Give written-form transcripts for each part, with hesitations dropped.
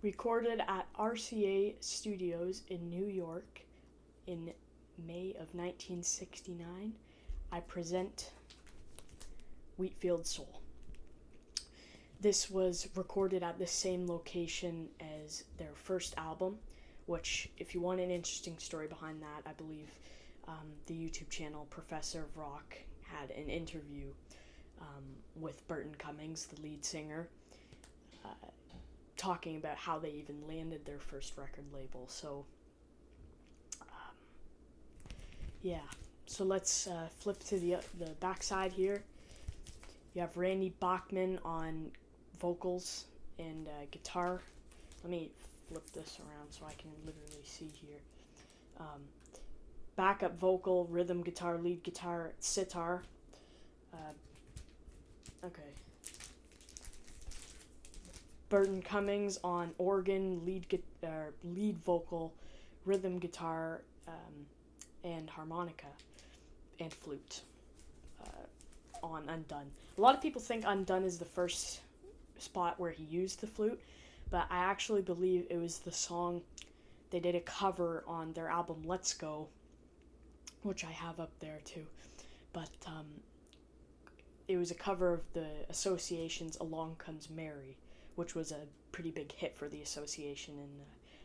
Recorded at RCA Studios in New York in May of 1969, I present Wheatfield Soul. This was recorded at the same location as their first album, which, if you want an interesting story behind that, I believe the YouTube channel Professor of Rock had an interview with Burton Cummings, the lead singer, talking about how they even landed their first record label. So, so let's flip to the backside here. You have Randy Bachman on vocals and guitar. Let me flip this around so I can literally see here. Backup vocal, rhythm guitar, lead guitar, sitar. Burton Cummings on organ, lead vocal, rhythm guitar, and harmonica, and flute on Undone. A lot of people think Undone is the first spot where he used the flute, but I actually believe it was the song they did a cover on their album Let's Go, which I have up there too. But it was a cover of the Association's Along Comes Mary, which was a pretty big hit for the Association in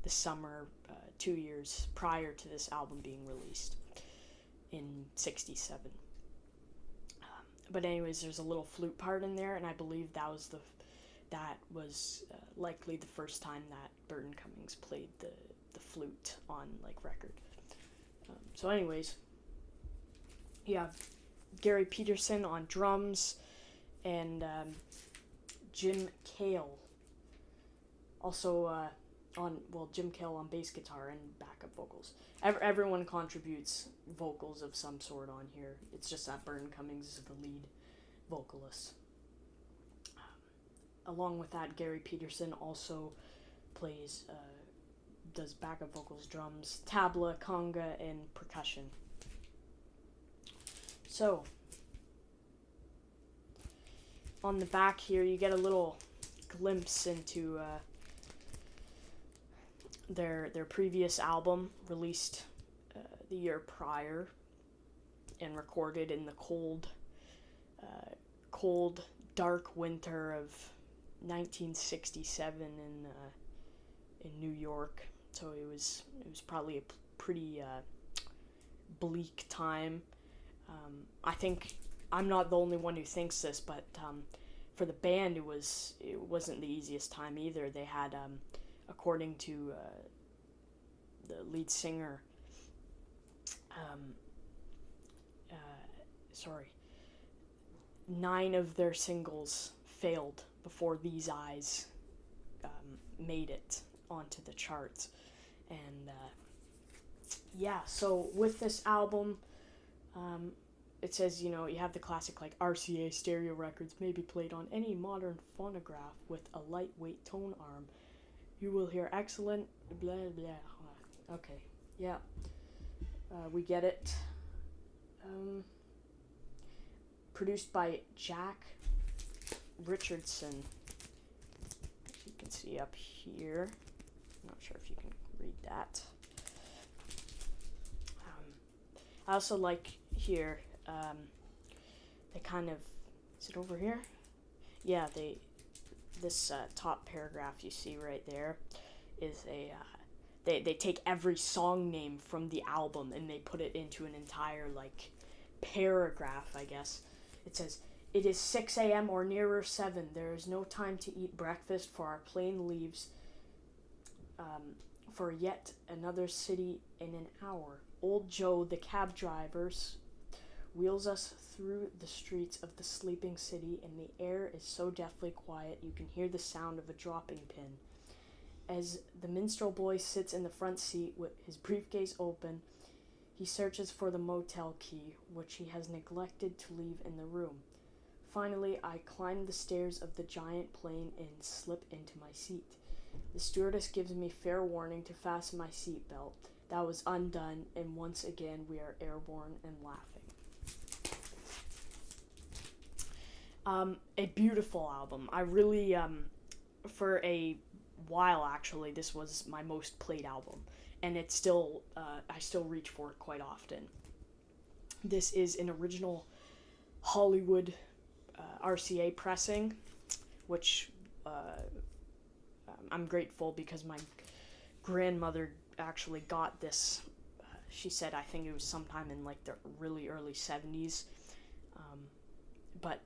the summer 2 years prior to this album being released in '67. But anyways, there's a little flute part in there, and I believe that was likely the first time that Burton Cummings played the flute on record. So anyways, you have Gary Peterson on drums, and Jim Cale also Jim Cale on bass guitar and backup vocals. Everyone contributes vocals of some sort on here. It's just that Burton Cummings is the lead vocalist. Along with that, Gary Peterson also does backup vocals, drums, tabla, conga, and percussion. So, on the back here, you get a little glimpse into their previous album, released the year prior and recorded in the cold, dark winter of 1967 in New York. So it was probably a pretty bleak time. I think I'm not the only one who thinks this, but for the band, it wasn't the easiest time either. They had, according to the lead singer, 9 of their singles failed before These Eyes made it onto the charts. And so with this album, it says, you have the classic RCA stereo records may be played on any modern phonograph with a lightweight tone arm. You will hear excellent blah blah. Okay, yeah, we get it. Produced by Jack Richardson, as you can see up here. I'm not sure if you can read that. I also like here, they kind of, is it over here? Yeah, this top paragraph you see right there is they take every song name from the album and they put it into an entire paragraph, I guess. It says, "It is 6 a.m. or nearer 7. There is no time to eat breakfast, for our plane leaves for yet another city in an hour. Old Joe, the cab driver, wheels us through the streets of the sleeping city, and the air is so deathly quiet you can hear the sound of a dropping pin. As the Minstrel Boy sits in the front seat with his briefcase open, he searches for the motel key, which he has neglected to leave in the room. Finally, I climb the stairs of the giant plane and slip into my seat. The stewardess gives me fair warning to fasten my seatbelt. That was undone, and once again we are airborne and laughing." A beautiful album. I really, for a while, actually, this was my most played album, and it's still, I still reach for it quite often. This is an original Hollywood RCA pressing, which I'm grateful because my grandmother actually got this. She said, I think it was sometime in like the really early 70s. But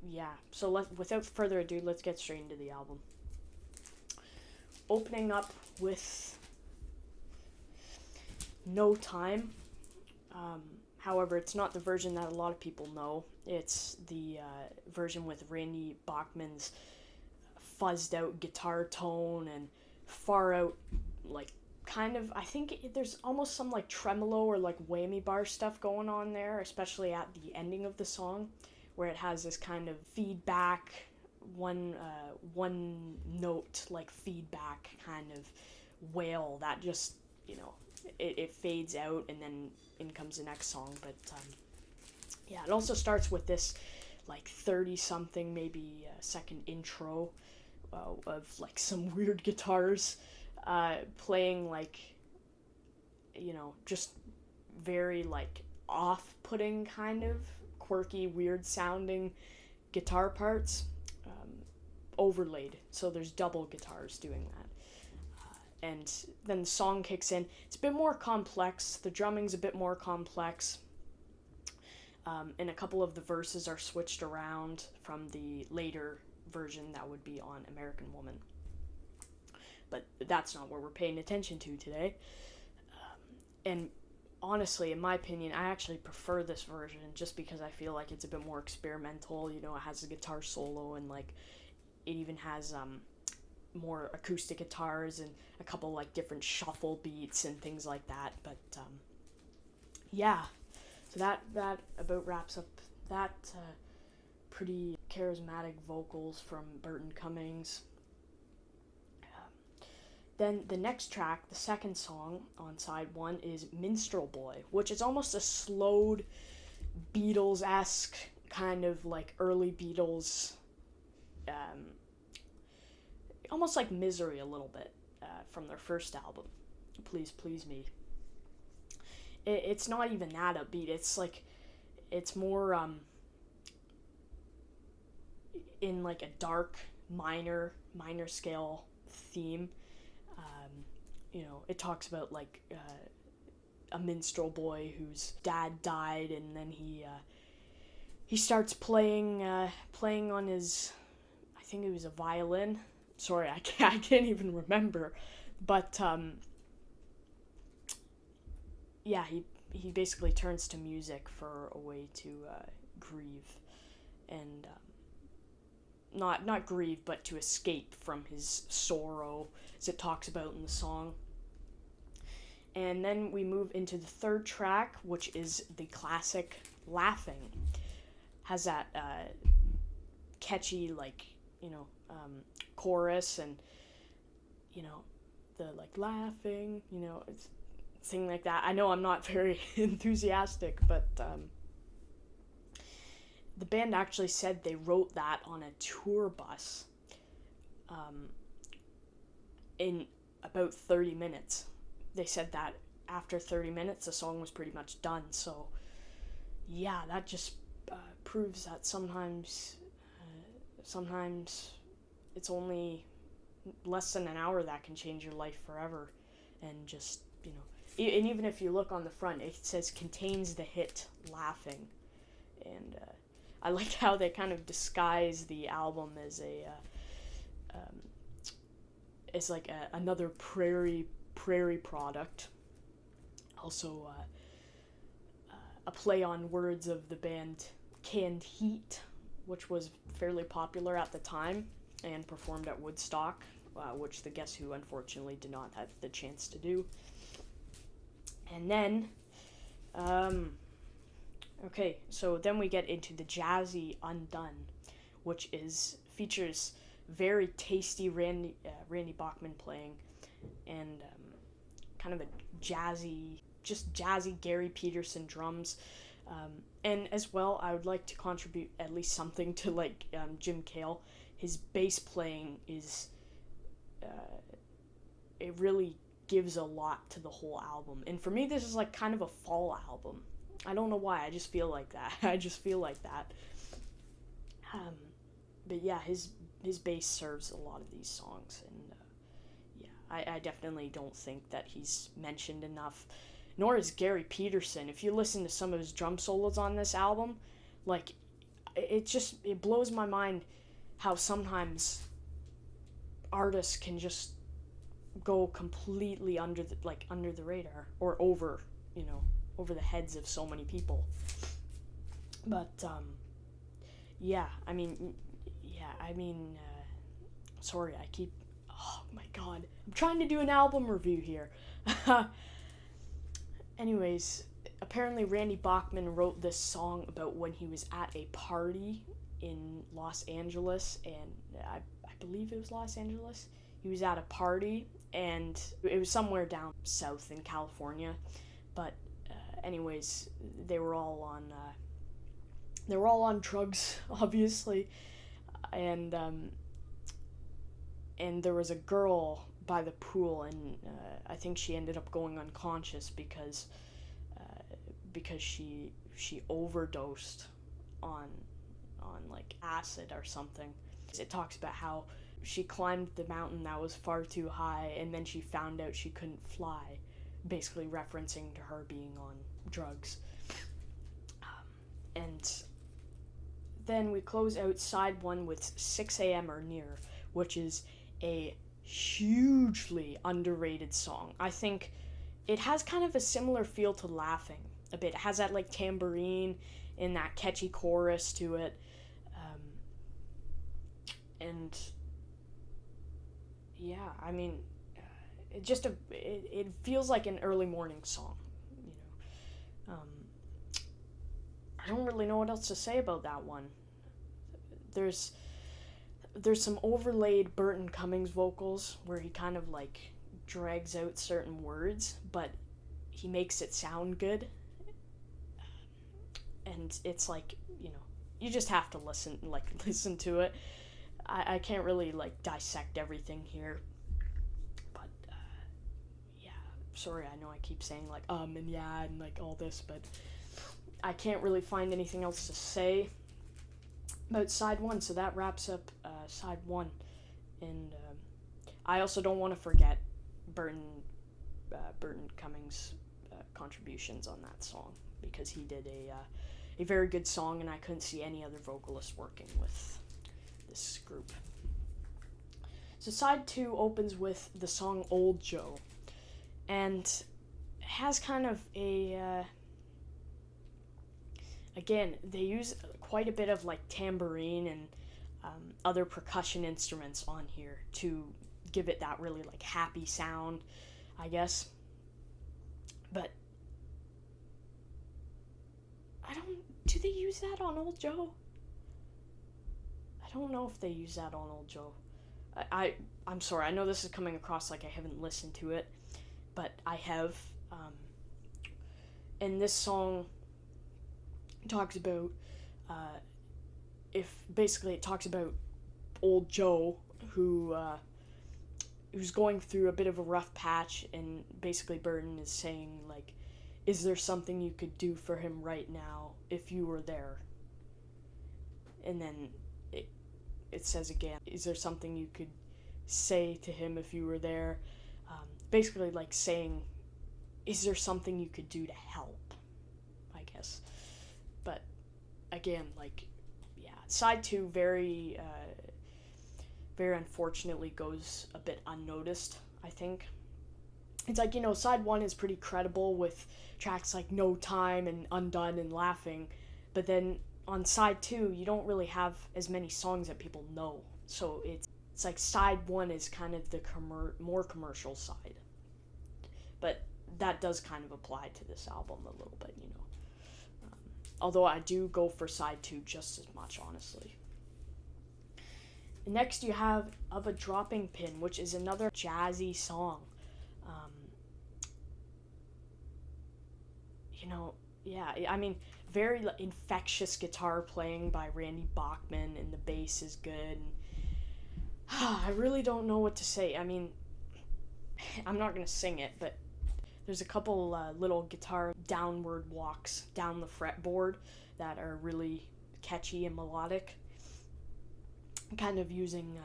yeah, so without further ado, let's get straight into the album. Opening up with No Time. However, it's not the version that a lot of people know. It's the version with Randy Bachman's fuzzed out guitar tone and far out, like, kind of, I think there's almost some like tremolo or like whammy bar stuff going on there, especially at the ending of the song, where it has this kind of feedback, one note like feedback kind of wail that just, it fades out and then in comes the next song. But yeah, it also starts with this like 30 something maybe second intro of like some weird guitars playing like, just very like off-putting kind of quirky, weird sounding guitar parts overlaid. So there's double guitars doing that. And then the song kicks in. It's a bit more complex. The drumming's a bit more complex. And a couple of the verses are switched around from the later version that would be on American Woman. But that's not what we're paying attention to today. And honestly, in my opinion, I actually prefer this version just because I feel like it's a bit more experimental. It has a guitar solo and like it even has more acoustic guitars and a couple like different shuffle beats and things like that. But yeah, so that about wraps up that pretty charismatic vocals from Burton Cummings. Then the next track, the second song on side one, is Minstrel Boy, which is almost a slowed Beatles-esque kind of like early Beatles, almost like Misery a little bit from their first album, Please Please Me. It's not even that upbeat. It's like, it's more in like a dark minor scale theme. It talks about like a minstrel boy whose dad died, and then he starts playing on his, I think it was a violin. Sorry, I can't even remember, but yeah, he basically turns to music for a way to grieve, and not grieve, but to escape from his sorrow, as it talks about in the song. And then we move into the third track, which is the classic Laughing. Has that catchy, like, chorus, and, the, like, laughing, thing like that. I know I'm not very enthusiastic, but the band actually said they wrote that on a tour bus in about 30 minutes. They said that after 30 minutes, the song was pretty much done. So, yeah, that just proves that sometimes it's only less than an hour that can change your life forever. And just, and even if you look on the front, it says contains the hit Laughing. And I like how they kind of disguise the album as another prairie product. Also, a play on words of the band Canned Heat, which was fairly popular at the time and performed at Woodstock, which the Guess Who unfortunately did not have the chance to do. And then, okay, so then we get into the Jazzy Undone, which features very tasty Randy Bachman playing, and kind of a jazzy Gary Peterson drums. And as well, I would like to contribute at least something to Jim Cale. His bass playing is it really gives a lot to the whole album. And for me, this is like kind of a fall album. I don't know why. I just feel like that. I just feel like that. But yeah, his bass serves a lot of these songs, and yeah, I definitely don't think that he's mentioned enough. Nor is Gary Peterson. If you listen to some of his drum solos on this album, like, it blows my mind how sometimes artists can just go completely under the radar, or over the heads of so many people. But sorry, oh my god, I'm trying to do an album review here. Anyways, apparently Randy Bachman wrote this song about when he was at a party in Los Angeles, and I believe it was Los Angeles. He was at a party, and it was somewhere down south in California, but anyways, they were all on drugs, obviously, and there was a girl by the pool, and I think she ended up going unconscious because she overdosed on like acid or something. It talks about how she climbed the mountain that was far too high, and then she found out she couldn't fly, basically referencing to her being on drugs. And then we close out side 1 with 6 a.m. or Near, which is a hugely underrated song. I think it has kind of a similar feel to Laughing a bit. It has that like tambourine and that catchy chorus to it, and yeah, I mean, it feels like an early morning song, I don't really know what else to say about that one. There's some overlaid Burton Cummings vocals where he kind of like drags out certain words, but he makes it sound good. And it's like, you just have to listen to it. I can't really like dissect everything here. But yeah, sorry, I know I keep saying like and yeah and like all this, but I can't really find anything else to say about side 1, so that wraps up side 1. And I also don't want to forget Burton Cummings' contributions on that song, because he did a very good song, and I couldn't see any other vocalist working with this group. So side 2 opens with the song Old Joe, and has kind of a again, they use quite a bit of like tambourine and other percussion instruments on here to give it that really like happy sound, I guess. But do they use that on Old Joe? I don't know if they use that on Old Joe. I'm sorry, I know this is coming across like I haven't listened to it, but I have. And this song talks about it talks about Old Joe, who's going through a bit of a rough patch, and basically Burton is saying like, is there something you could do for him right now if you were there? And then it says again, is there something you could say to him if you were there? Basically like saying, is there something you could do to help, I guess. But again, like, yeah, side 2 very unfortunately goes a bit unnoticed, I think. It's like, side 1 is pretty credible with tracks like No Time and Undone and Laughing, but then on side 2, you don't really have as many songs that people know. So it's like side 1 is kind of the more commercial side. But that does kind of apply to this album a little bit, although I do go for side 2 just as much, honestly. Next you have Of a Dropping Pin, which is another jazzy song. Yeah, I mean, very infectious guitar playing by Randy Bachman, and the bass is good. And I really don't know what to say. I mean, I'm not gonna sing it, but there's a couple little guitar downward walks down the fretboard that are really catchy and melodic, kind of using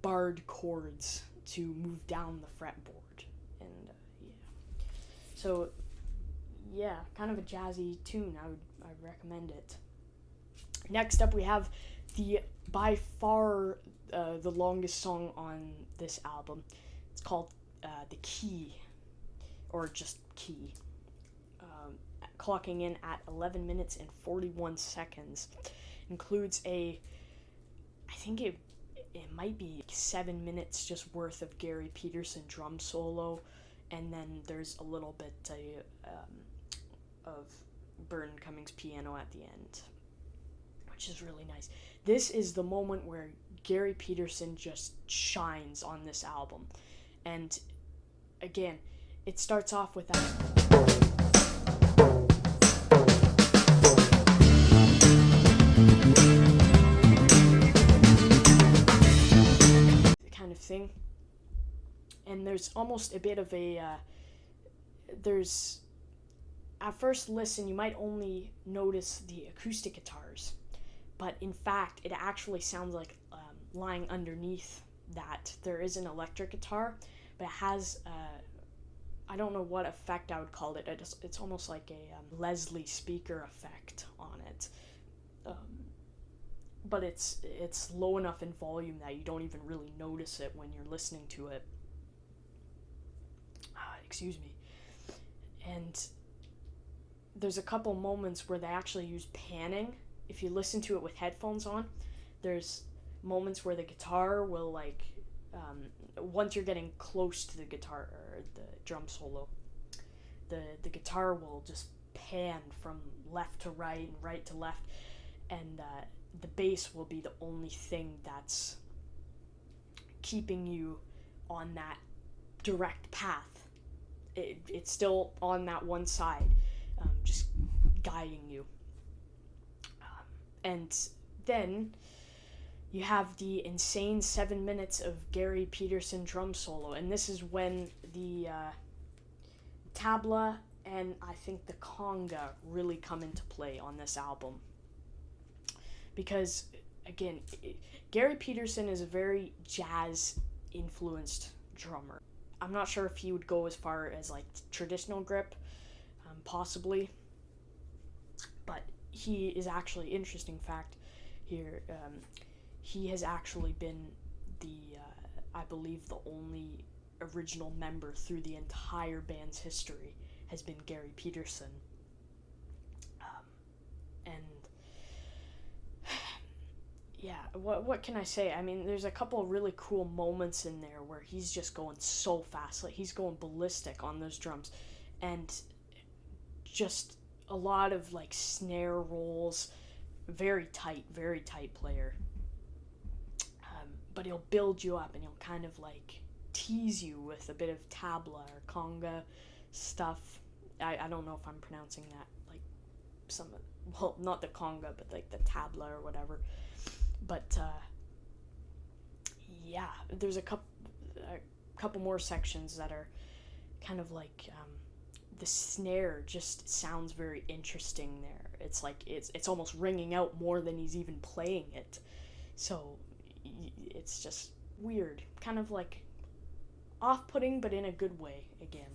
barred chords to move down the fretboard. And so kind of a jazzy tune. I'd recommend it. Next up, we have the by far the longest song on this album. It's called The Key, or just Key, clocking in at 11 minutes and 41 seconds. Includes I think it might be 7 minutes just worth of Gary Peterson drum solo, and then there's a little bit of Burton Cummings piano at the end, which is really nice. This is the moment where Gary Peterson just shines on this album. And again, it starts off with that kind of thing. And there's almost a bit of a at first listen, you might only notice the acoustic guitars, but in fact, it actually sounds like lying underneath that there is an electric guitar, but it has I don't know what effect I would call it. It's almost like a Leslie speaker effect on it, but it's low enough in volume that you don't even really notice it when you're listening to it. Excuse me. And there's a couple moments where they actually use panning. If you listen to it with headphones on, there's moments where the guitar will once you're getting close to the guitar or the drum solo, the guitar will just pan from left to right and right to left, and the bass will be the only thing that's keeping you on that direct path. It's still on that one side, just guiding you. And then you have the insane 7 minutes of Gary Peterson drum solo, and this is when the tabla and I think the conga really come into play on this album. Because, again, Gary Peterson is a very jazz-influenced drummer. I'm not sure if he would go as far as, traditional grip, possibly, but he is actually, interesting fact here, he has actually been I believe the only original member through the entire band's history has been Gary Peterson. And yeah, what can I say? I mean, there's a couple of really cool moments in there where he's just going so fast. He's going ballistic on those drums. And just a lot of, snare rolls. Very tight player. But he'll build you up and he'll kind of, tease you with a bit of tabla or conga stuff. I don't know if I'm pronouncing that, not the conga, but, the tabla or whatever. But there's a couple more sections that are kind of the snare just sounds very interesting there. It's it's almost ringing out more than he's even playing it. So it's just weird, kind of off-putting, but in a good way again.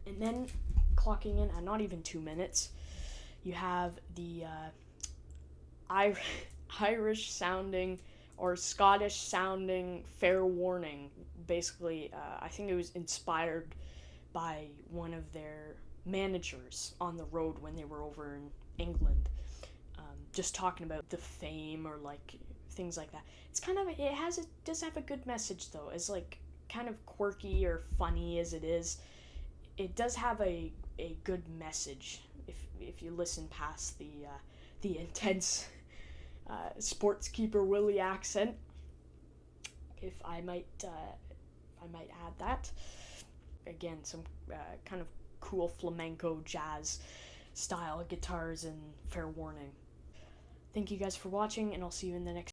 And then clocking in at not even 2 minutes, you have the Irish sounding or Scottish sounding Fair Warning. Basically, I think it was inspired by one of their managers on the road when they were over in England, just talking about the fame or things like that. It's kind of, it does have a good message though, as kind of quirky or funny as it is. It does have a good message if you listen past the intense sportskeeper Willie accent, if I might add that. Again, some kind of cool flamenco jazz style guitars and Fair Warning. Thank you guys for watching, and I'll see you in the next